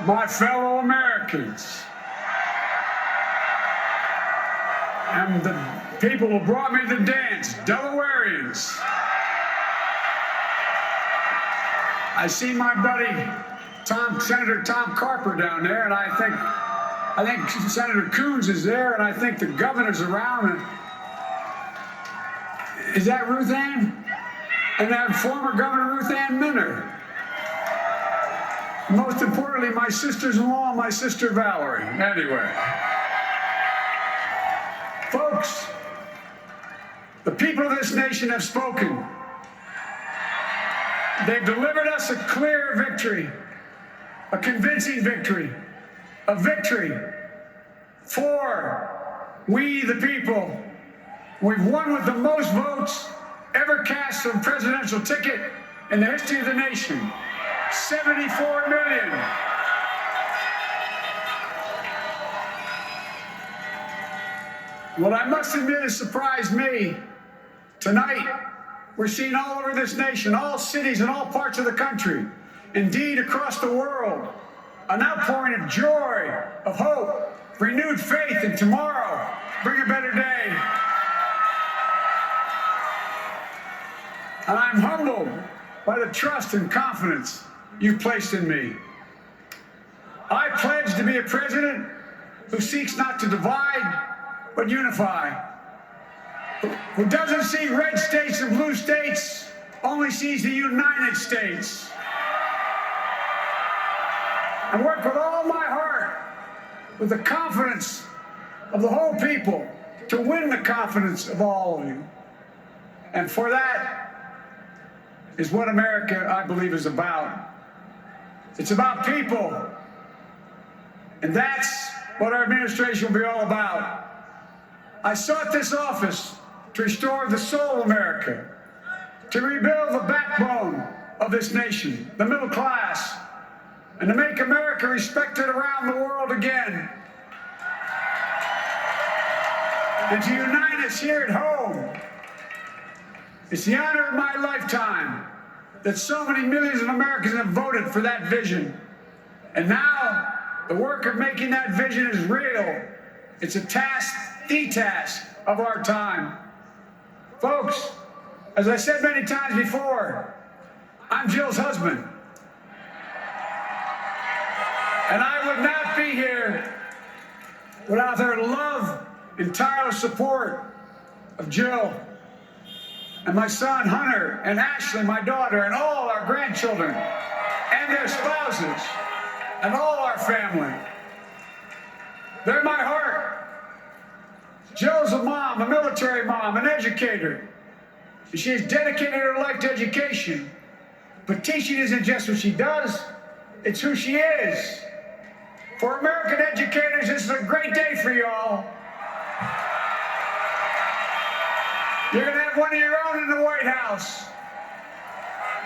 my fellow Americans, and the people who brought me to dance, Delawareans. I see my buddy Senator Tom Carper down there, and I think Senator Coons is there, and I think the governor's around. And is that Ruth Ann? And that former Governor Ruth Ann Minner. Most importantly, my sisters-in-law, my sister Valerie. Anyway. Folks, the people of this nation have spoken. They've delivered us a clear victory, a convincing victory, a victory for we the people. We've won with the most votes ever cast for a presidential ticket in the history of the nation. 74 million. What I must admit has surprised me. Tonight, we're seeing all over this nation, all cities and all parts of the country, indeed across the world, an outpouring of joy, of hope, renewed faith in tomorrow, bring a better day. And I'm humbled by the trust and confidence you've placed in me. I pledge to be a president who seeks not to divide, but unify. Who doesn't see red states and blue states, only sees the United States. And work with all my heart, with the confidence of the whole people, to win the confidence of all of you. And for that is what America, I believe, is about. It's about people. And that's what our administration will be all about. I sought this office to restore the soul of America, to rebuild the backbone of this nation, the middle class, and to make America respected around the world again. And to unite us here at home. It's the honor of my lifetime that so many millions of Americans have voted for that vision. And now, the work of making that vision is real. It's a task, the task of our time. Folks, as I said many times before, I'm Jill's husband. And I would not be here without her love and tireless support of Jill and my son Hunter and Ashley, my daughter, and all our grandchildren and their spouses and all our family. They're my heart. Jill's a mom, a military mom, an educator. She has dedicated her life to education. But teaching isn't just what she does, it's who she is. For American educators, this is a great day for you all. You're going to have one of your own in the White House.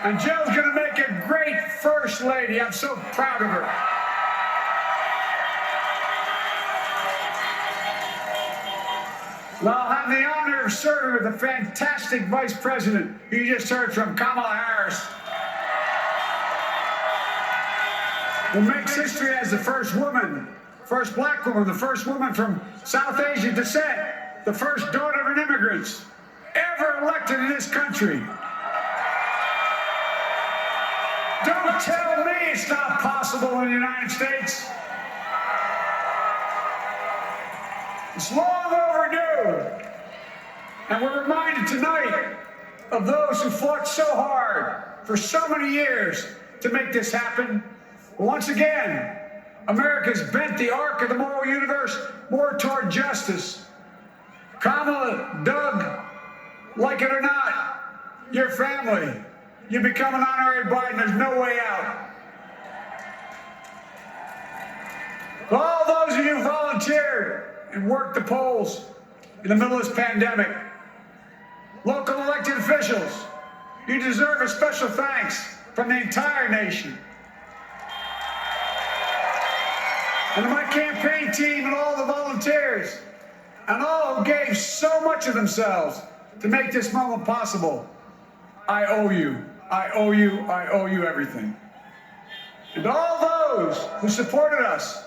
And Jill's going to make a great First Lady. I'm so proud of her. Well, I'll have the honor of serving with the fantastic Vice President who you just heard from, Kamala Harris, who makes history as the first woman, first black woman, the first woman from South Asian descent, the first daughter of an immigrant ever elected in this country. Don't tell me it's not possible in the United States. It's long overdue. And we're reminded tonight of those who fought so hard for so many years to make this happen. Once again, America's bent the arc of the moral universe more toward justice. Kamala, Doug, like it or not, your family, you become an honorary Biden, there's no way out. All those of you who volunteered and worked the polls in the middle of this pandemic, local elected officials, you deserve a special thanks from the entire nation. And to my campaign team and all the volunteers, and all who gave so much of themselves to make this moment possible, I owe you. I owe you. I owe you everything. And to all those who supported us,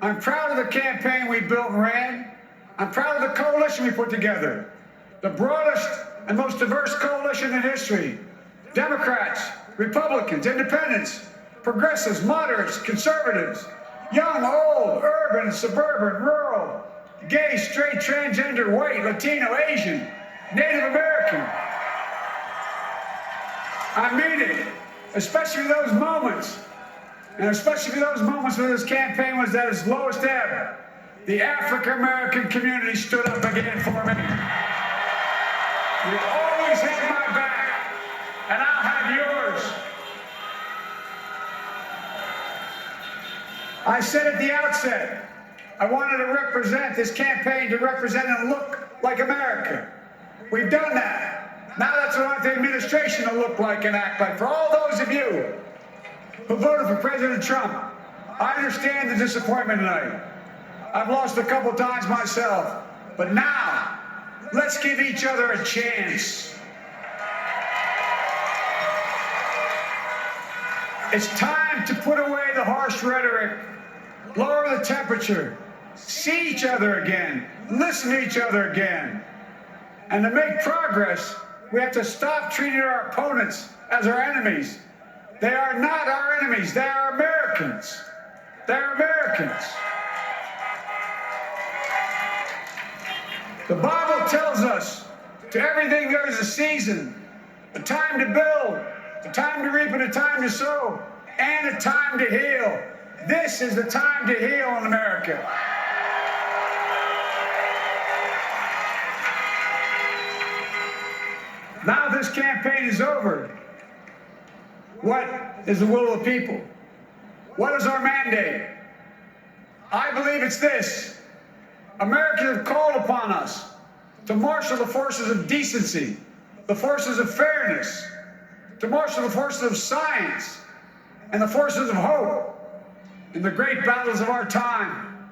I'm proud of the campaign we built and ran. I'm proud of the coalition we put together, the broadest and most diverse coalition in history. Democrats, Republicans, Independents, progressives, moderates, conservatives, young, old, urban, suburban, rural, gay, straight, transgender, white, Latino, Asian, Native American. I mean it, especially those moments, and especially those moments when this campaign was at its lowest ebb. The African American community stood up again for me. You always had my back, and I'll have yours. I said at the outset, I wanted to represent this campaign to represent and look like America. We've done that. Now that's what I want the administration to look like and act like. For all those of you who voted for President Trump, I understand the disappointment tonight. I've lost a couple times myself, but now let's give each other a chance. It's time to put away the harsh rhetoric, lower the temperature, see each other again, listen to each other again. And to make progress, we have to stop treating our opponents as our enemies. They are not our enemies, they are Americans. They're Americans. The Bible tells us to everything there is a season, a time to build, a time to reap and a time to sow, and a time to heal. This is the time to heal in America. Now this campaign is over. What is the will of the people? What is our mandate? I believe it's this. Americans have called upon us to marshal the forces of decency, the forces of fairness, to marshal the forces of science and the forces of hope in the great battles of our time.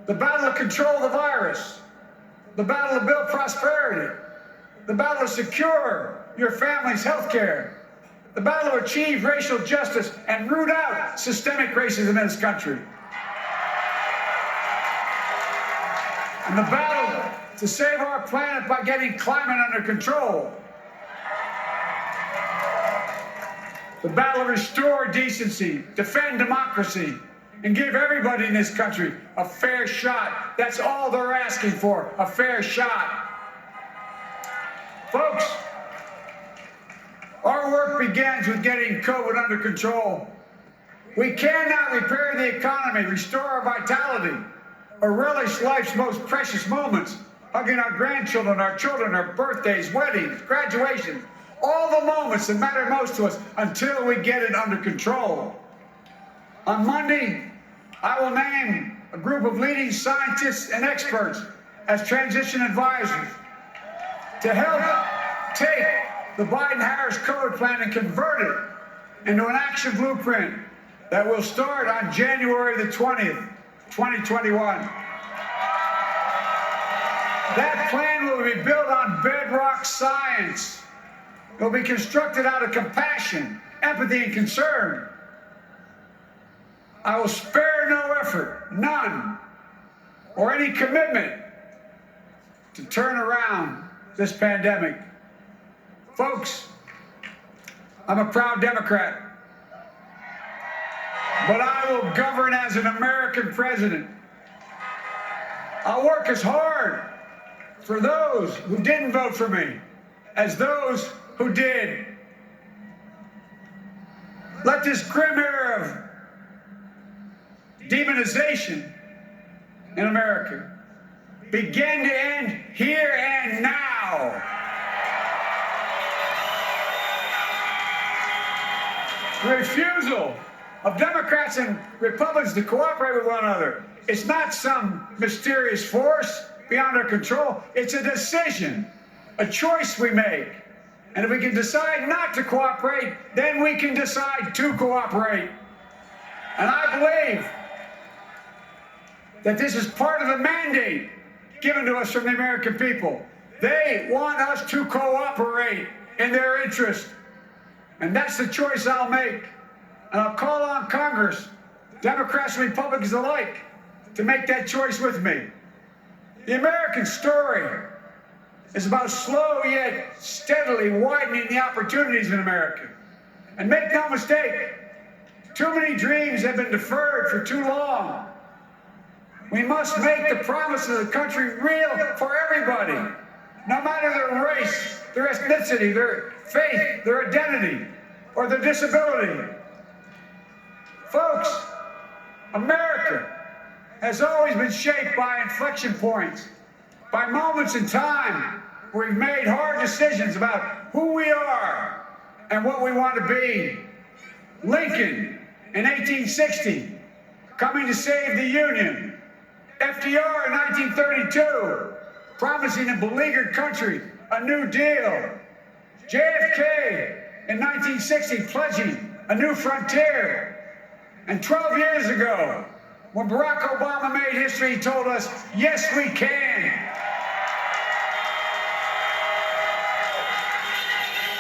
The battle to control the virus, the battle to build prosperity, the battle to secure your family's health care, the battle to achieve racial justice and root out systemic racism in this country, and the battle to save our planet by getting climate under control, the battle to restore decency, defend democracy, and give everybody in this country a fair shot. That's all they're asking for, a fair shot. Folks, our work begins with getting COVID under control. We cannot repair the economy, restore our vitality, or relish life's most precious moments, hugging our grandchildren, our children, our birthdays, weddings, graduations, all the moments that matter most to us until we get it under control. On Monday, I will name a group of leading scientists and experts as transition advisors to help take the Biden-Harris COVID plan and convert it into an action blueprint that will start on January the 20th, 2021. That plan will be built on bedrock science. It will be constructed out of compassion, empathy, and concern. I will spare no effort, none, or any commitment to turn around this pandemic. Folks, I'm a proud Democrat, but I will govern as an American president. I'll work as hard for those who didn't vote for me as those who did. Let this grim era of demonization in America begin to end here and now. The refusal of Democrats and Republicans to cooperate with one another, it's not some mysterious force beyond our control. It's a decision, a choice we make. And if we can decide not to cooperate, then we can decide to cooperate. And I believe that this is part of the mandate given to us from the American people. They want us to cooperate in their interest. And that's the choice I'll make. And I'll call on Congress, Democrats and Republicans alike, to make that choice with me. The American story is about slow yet steadily widening the opportunities in America. And make no mistake, too many dreams have been deferred for too long. We must make the promise of the country real for everybody, no matter their race, their ethnicity, their faith, their identity, or their disability. Folks, America has always been shaped by inflection points, by moments in time where we've made hard decisions about who we are and what we want to be. Lincoln in 1860, coming to save the Union. FDR in 1932, promising a beleaguered country a new deal. JFK in 1960, pledging a new frontier. And 12 years ago, when Barack Obama made history, he told us, yes, we can.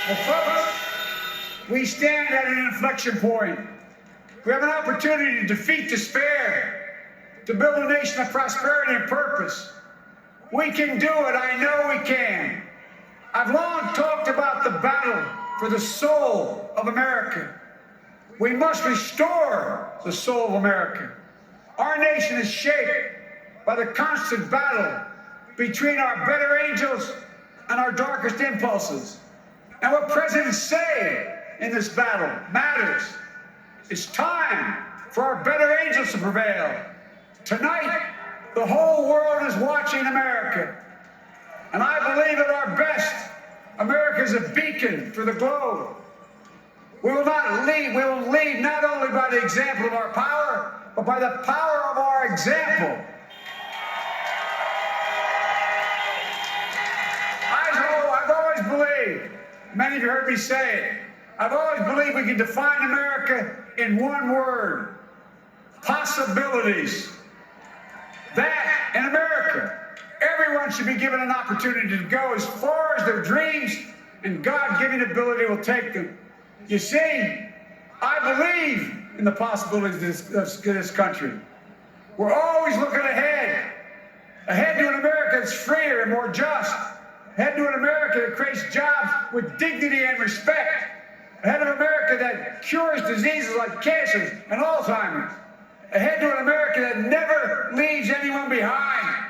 Well, folks, we stand at an inflection point. We have an opportunity to defeat despair, to build a nation of prosperity and purpose. We can do it. I know we can. I've long talked about the battle for the soul of America. We must restore the soul of America. Our nation is shaped by the constant battle between our better angels and our darkest impulses. And what presidents say in this battle matters. It's time for our better angels to prevail. Tonight, the whole world is watching America. And I believe at our best, America is a beacon for the globe. We will lead not only by the example of our power, but by the power of our example. I've always believed, many of you heard me say it, I've always believed we can define America in one word: possibilities. That in America, everyone should be given an opportunity to go as far as their dreams and God-given ability will take them. You see, I believe in the possibilities of this country. We're always looking ahead to an America that's freer and more just, ahead to an America that creates jobs with dignity and respect, ahead of America that cures diseases like cancer and Alzheimer's, ahead to an America that never leaves anyone behind,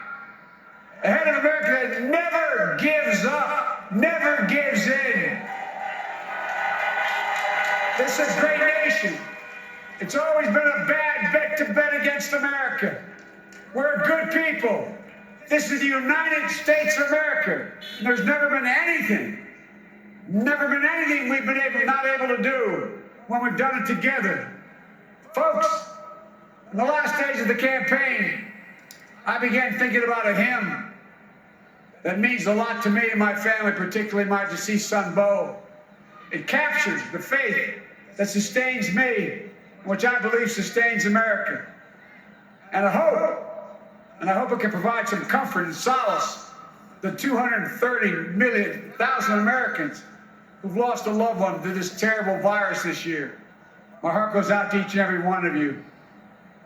ahead of America that never gives up, never gives in. This is a great nation. It's always been a bad bet to bet against America. We're good people. This is the United States of America. And there's never been anything we've been not able to do when we've done it together. Folks, in the last days of the campaign, I began thinking about a hymn that means a lot to me and my family, particularly my deceased son, Bo. It captures the faith that sustains me, which I believe sustains America. And I hope it can provide some comfort and solace the 230,000 Americans who've lost a loved one to this terrible virus this year. My heart goes out to each and every one of you.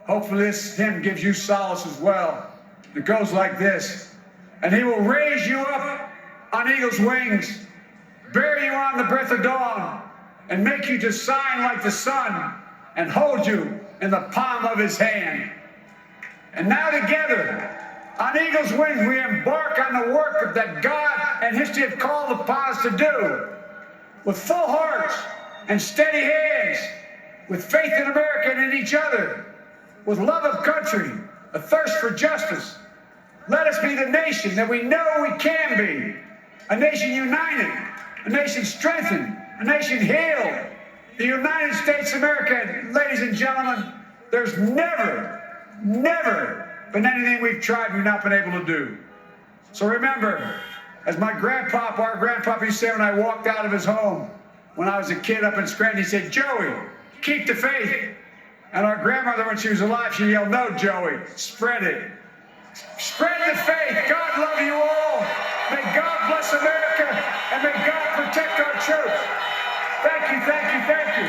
Hopefully this hymn gives you solace as well. It goes like this: and he will raise you up on eagle's wings, bear you on the breath of dawn, and make you to shine like the sun, and hold you in the palm of his hand. And now together, on eagle's wings, we embark on the work that God and history have called upon us to do. With full hearts and steady hands, with faith in America and in each other, with love of country, a thirst for justice, let us be the nation that we know we can be. A nation united, a nation strengthened, a nation healed. The United States of America, ladies and gentlemen, there's never been anything we've tried we've not been able to do. So remember, as our grandpapa used to say when I walked out of his home when I was a kid up in Scranton, he said, "Joey, keep the faith." And our grandmother, when she was alive, she yelled, "No, Joey, spread it. Spread the faith. God love you all. May God bless America, and may God protect our troops." Thank you, thank you, thank you.